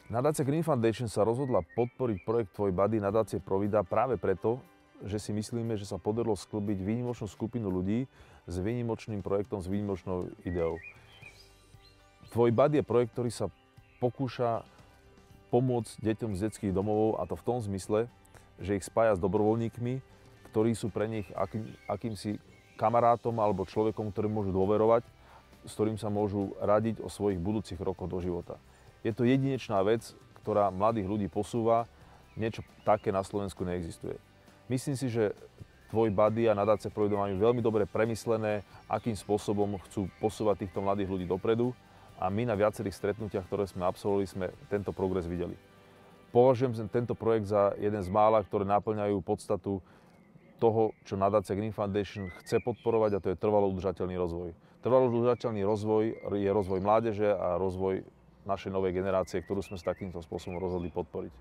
Nadácia Green Foundation sa rozhodla podporiť projekt Tvoj Buddy nadácie Provida práve preto, že si myslíme, že sa podarilo sklbiť výnimočnú skupinu ľudí s výnimočným projektom, s výnimočnou ideou. Tvoj Buddy je projekt, ktorý sa pokúša pomôcť deťom z detských domovov, a to v tom zmysle, že ich spája s dobrovoľníkmi, ktorí sú pre nich akýmsi kamarátom alebo človekom, ktorým môžu dôverovať, s ktorým sa môžu radiť o svojich budúcich rokoch do života. Je to jedinečná vec, ktorá mladých ľudí posúva. Niečo také na Slovensku neexistuje. Myslím si, že Tvoj Buddy a nadácia Provida majú veľmi dobre premyslené, akým spôsobom chcú posúvať týchto mladých ľudí dopredu, a my na viacerých stretnutiach, ktoré sme absolvovali, sme tento progres videli. Považujem tento projekt za jeden z mála, ktoré naplňajú podstatu toho, čo nadácia Green Foundation chce podporovať, a to je trvalo udržateľný rozvoj. Trvalo udržateľný rozvoj je rozvoj mládeže a rozvoj našej novej generácie, ktorú sme s takýmto spôsobom rozhodli podporiť.